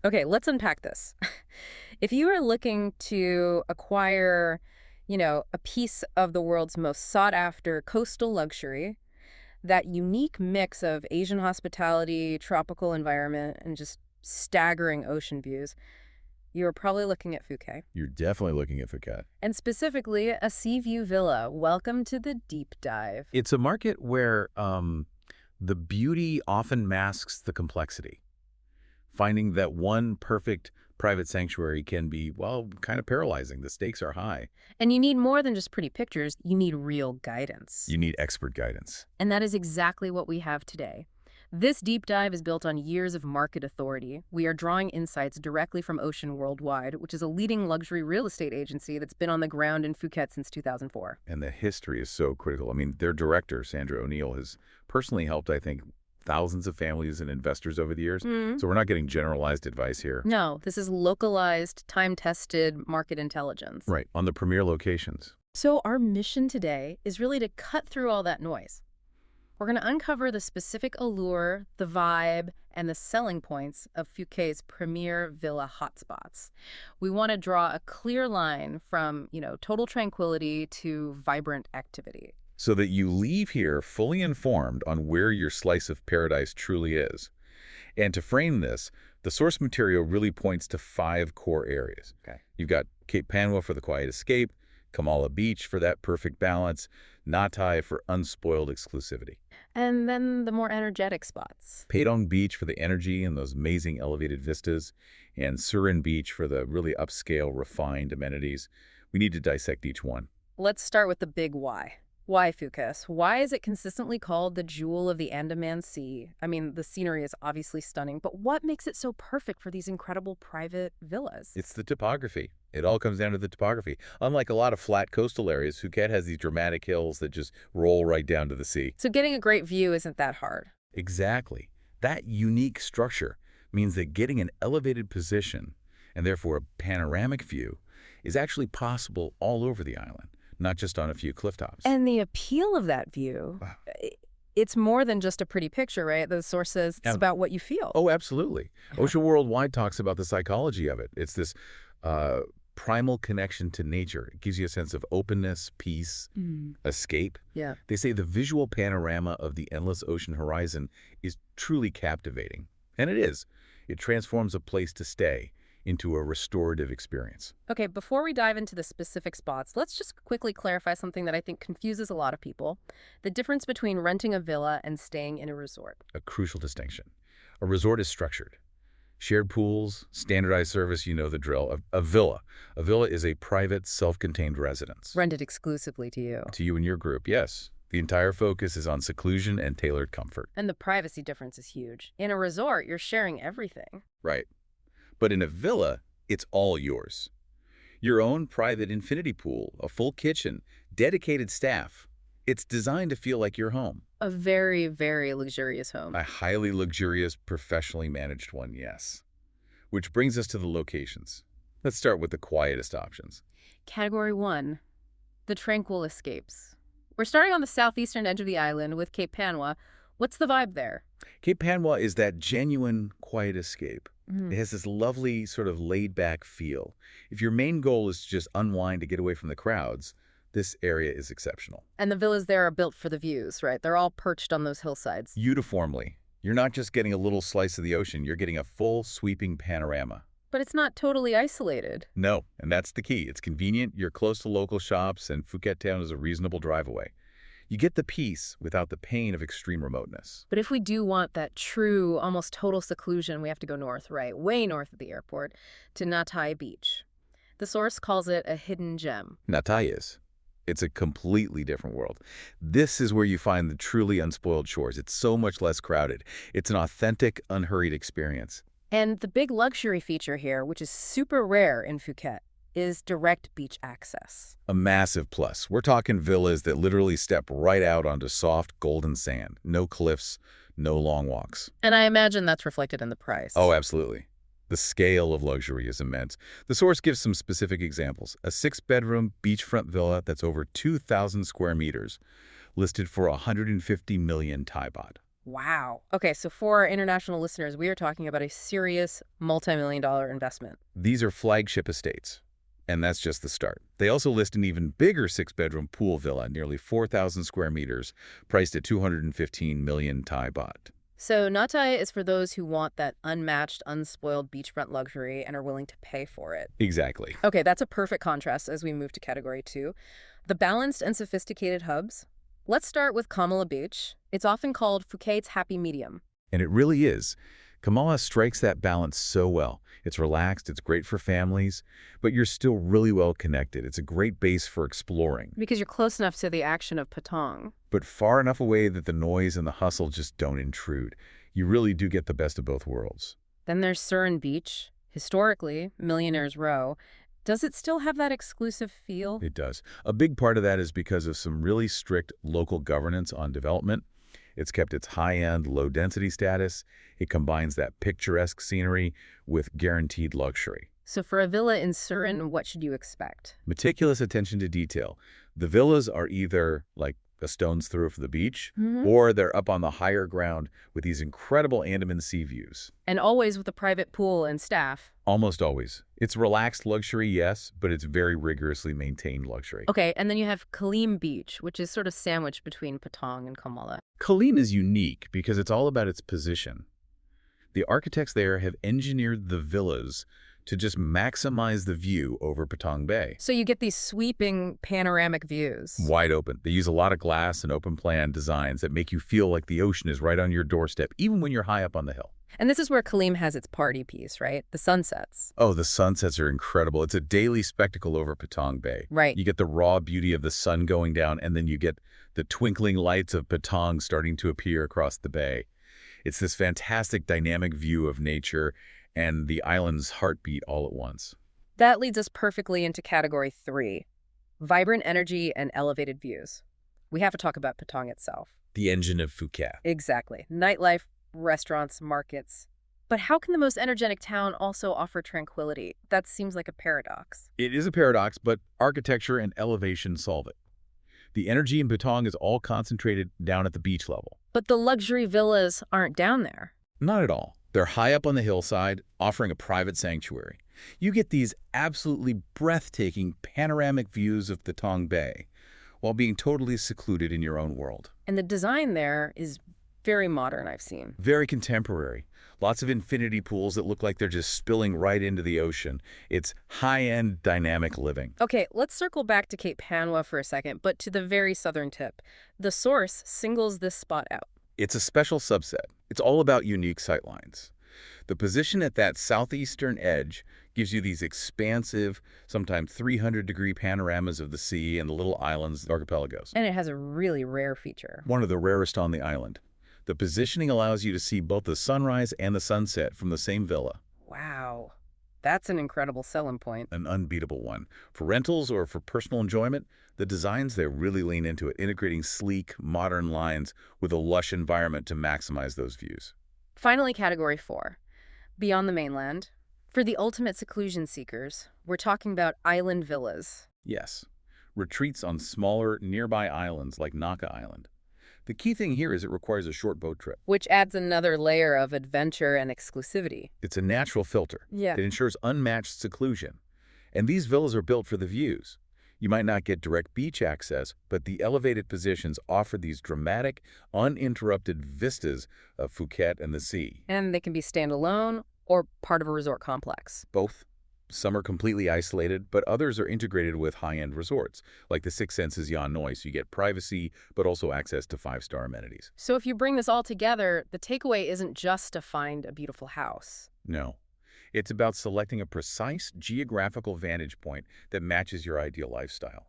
Okay, let's unpack this. If you are looking to acquire, a piece of the world's most sought-after coastal luxury, that unique mix of Asian hospitality, tropical environment, and just staggering ocean views, you're probably looking at Phuket. You're definitely looking at Phuket. And specifically, a sea view villa. Welcome to the deep dive. It's a market where the beauty often masks the complexity. Finding that one perfect private sanctuary can be, well, kind of paralyzing. The stakes are high. And you need more than just pretty pictures, you need real guidance. You need expert guidance. And that is exactly what we have today. This deep dive is built on years of market authority. We are drawing insights directly from Ocean Worldwide, which is a leading luxury real estate agency that's been on the ground in Phuket since 2004. And the history is so critical. I mean, their director, Sandra O'Neill, has personally helped, I think, thousands of families and investors over the years. So we're not getting generalized advice here. No, this is localized, time-tested market intelligence. Right, on the premier locations. So our mission today is really to cut through all that noise. We're going to uncover the specific allure, the vibe, and the selling points of Phuket's premier villa hotspots. We want to draw a clear line from, total tranquility to vibrant activity. So that you leave here fully informed on where your slice of paradise truly is. And to frame this, the source material really points to 5 core areas. Okay. You've got Cape Panwa for the quiet escape, Kamala Beach for that perfect balance, Natai for unspoiled exclusivity. And then the more energetic spots. Padong Beach for the energy and those amazing elevated vistas, and Serene Beach for the really upscale, refined amenities. We need to dissect each one. Let's start with the big why. Why Phuket? Why is it consistently called the jewel of the Andaman Sea? I mean, the scenery is obviously stunning, but what makes it so perfect for these incredible private villas? It's the topography. It all comes down to the topography. Unlike a lot of flat coastal areas, Phuket has these dramatic hills that just roll right down to the sea. So getting a great view isn't that hard. Exactly. That unique structure means that getting an elevated position, and therefore a panoramic view, is actually possible all over the island, not just on a few cliff tops. And the appeal of that view, it's more than just a pretty picture, right? The source says it's about what you feel. Oh, absolutely. Ocean Worldwide talks about the psychology of it. It's this primal connection to nature. It gives you a sense of openness, peace, escape. Yeah. They say the visual panorama of the endless ocean horizon is truly captivating. And it is. It transforms a place to stay into a restorative experience. Okay, before we dive into the specific spots, let's just quickly clarify something that I think confuses a lot of people. The difference between renting a villa and staying in a resort. A crucial distinction. A resort is structured. Shared pools, standardized service, you know the drill. A villa. A villa is a private, self-contained residence. Rented exclusively to you. To you and your group, yes. The entire focus is on seclusion and tailored comfort. And the privacy difference is huge. In a resort, you're sharing everything. Right. But in a villa, it's all yours. Your own private infinity pool, a full kitchen, dedicated staff. It's designed to feel like your home. A very, very luxurious home. A highly luxurious, professionally managed one, yes. Which brings us to the locations. Let's start with the quietest options. Category 1, the tranquil escapes. We're starting on the southeastern edge of the island with Cape Panwa. What's the vibe there? Cape Panwa is that genuine, quiet escape. It has this lovely sort of laid-back feel. If your main goal is to just unwind to get away from the crowds, this area is exceptional. And the villas there are built for the views, right? They're all perched on those hillsides. Uniformly. You're not just getting a little slice of the ocean, you're getting a full sweeping panorama. But it's not totally isolated. No, and that's the key. It's convenient, you're close to local shops, and Phuket Town is a reasonable drive away. You get the peace without the pain of extreme remoteness. But if we do want that true, almost total seclusion, we have to go north, right? Way north of the airport, to Natai Beach. The source calls it a hidden gem. Natai is. It's a completely different world. This is where you find the truly unspoiled shores. It's so much less crowded. It's an authentic, unhurried experience. And the big luxury feature here, which is super rare in Phuket, is direct beach access. A massive plus. We're talking villas that literally step right out onto soft, golden sand. No cliffs, no long walks. And I imagine that's reflected in the price. Oh, absolutely. The scale of luxury is immense. The source gives some specific examples. A 6-bedroom beachfront villa that's over 2,000 square meters, listed for 150 million Thai baht. Wow. Okay, so for our international listeners, we are talking about a serious multi-million-dollar investment. These are flagship estates, and that's just the start. They also list an even bigger six-bedroom pool villa, nearly 4,000 square meters, priced at 215 million Thai baht. So Natai is for those who want that unmatched, unspoiled beachfront luxury and are willing to pay for it. Exactly. Okay, that's a perfect contrast as we move to category 2. The balanced and sophisticated hubs. Let's start with Kamala Beach. It's often called Phuket's happy medium. And it really is. Kamala strikes that balance so well. It's relaxed, it's great for families, but you're still really well connected. It's a great base for exploring, Because you're close enough to the action of Patong. but far enough away that the noise and the hustle just don't intrude. You really do get the best of both worlds. Then there's Serene Beach. Historically, Millionaire's Row. Does it still have that exclusive feel? It does. A big part of that is because of some really strict local governance on development. It's kept its high-end, low-density status. It combines that picturesque scenery with guaranteed luxury. So for a villa in Serene, what should you expect? Meticulous attention to detail. The villas are either like a stone's throw from the beach, Mhm. or they're up on the higher ground with these incredible Andaman sea views. And always with a private pool and staff. Almost always. It's relaxed luxury, yes, but it's very rigorously maintained luxury. Okay, and then you have Kalim Beach, which is sort of sandwiched between Patong and Kamala. Colleen is unique because it's all about its position. The architects there have engineered the villas to just maximize the view over Patong Bay. So you get these sweeping panoramic views. Wide open. They use a lot of glass and open plan designs that make you feel like the ocean is right on your doorstep, even when you're high up on the hill. And this is where Kalim has its party piece, right? The sunsets. Oh, the sunsets are incredible. It's a daily spectacle over Patong Bay. Right. You get the raw beauty of the sun going down, and then you get the twinkling lights of Patong starting to appear across the bay. It's this fantastic dynamic view of nature and the island's heartbeat all at once. That leads us perfectly into category 3, vibrant energy and elevated views. We have to talk about Patong itself. The engine of Phuket. Exactly. Nightlife, restaurants, markets. But how can the most energetic town also offer tranquility? That seems like a paradox. It is a paradox, but architecture and elevation solve it. The energy in Patong is all concentrated down at the beach level. But the luxury villas aren't down there. Not at all. They're high up on the hillside, offering a private sanctuary. You get these absolutely breathtaking panoramic views of Patong Bay while being totally secluded in your own world. And the design there is very modern, I've seen. Very contemporary. Lots of infinity pools that look like they're just spilling right into the ocean. It's high-end dynamic living. Okay, let's circle back to Cape Panwa for a second, but to the very southern tip. The source singles this spot out. It's a special subset. It's all about unique sightlines. The position at that southeastern edge gives you these expansive, sometimes 300-degree panoramas of the sea and the little islands, archipelagos. And it has a really rare feature. One of the rarest on the island. The positioning allows you to see both the sunrise and the sunset from the same villa. Wow. That's an incredible selling point. An unbeatable one. For rentals or for personal enjoyment, the designs there really lean into it, integrating sleek, modern lines with a lush environment to maximize those views. Finally, category 4, beyond the mainland. For the ultimate seclusion seekers, we're talking about island villas. Yes, retreats on smaller, nearby islands like Naka Island. The key thing here is it requires a short boat trip. Which adds another layer of adventure and exclusivity. It's a natural filter. Yeah. It ensures unmatched seclusion. And these villas are built for the views. You might not get direct beach access, but the elevated positions offer these dramatic, uninterrupted vistas of Phuket and the sea. And they can be standalone or part of a resort complex. Both. Some are completely isolated, but others are integrated with high-end resorts, like the Six Senses Yanoi, so you get privacy, but also access to 5-star amenities. So if you bring this all together, the takeaway isn't just to find a beautiful house. No. It's about selecting a precise geographical vantage point that matches your ideal lifestyle.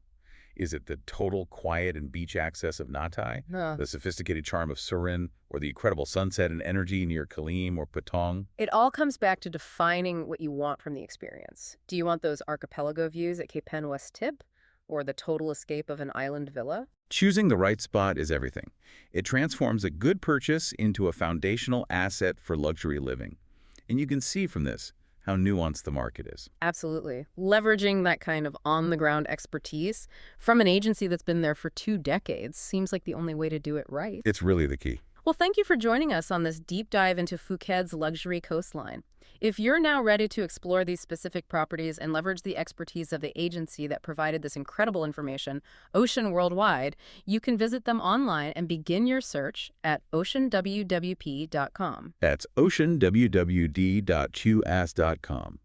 Is it the total quiet and beach access of Natai, the sophisticated charm of Surin, or the incredible sunset and energy near Kalim or Patong? It all comes back to defining what you want from the experience. Do you want those archipelago views at Cape Penwa's tip, or the total escape of an island villa? Choosing the right spot is everything. It transforms a good purchase into a foundational asset for luxury living. And you can see from this how nuanced the market is. Absolutely. Leveraging that kind of on-the-ground expertise from an agency that's been there for 2 decades seems like the only way to do it right. It's really the key. Well, thank you for joining us on this deep dive into Phuket's luxury coastline. If you're now ready to explore these specific properties and leverage the expertise of the agency that provided this incredible information, Ocean Worldwide, you can visit them online and begin your search at oceanwwp.com. That's oceanwwd.chuas.com.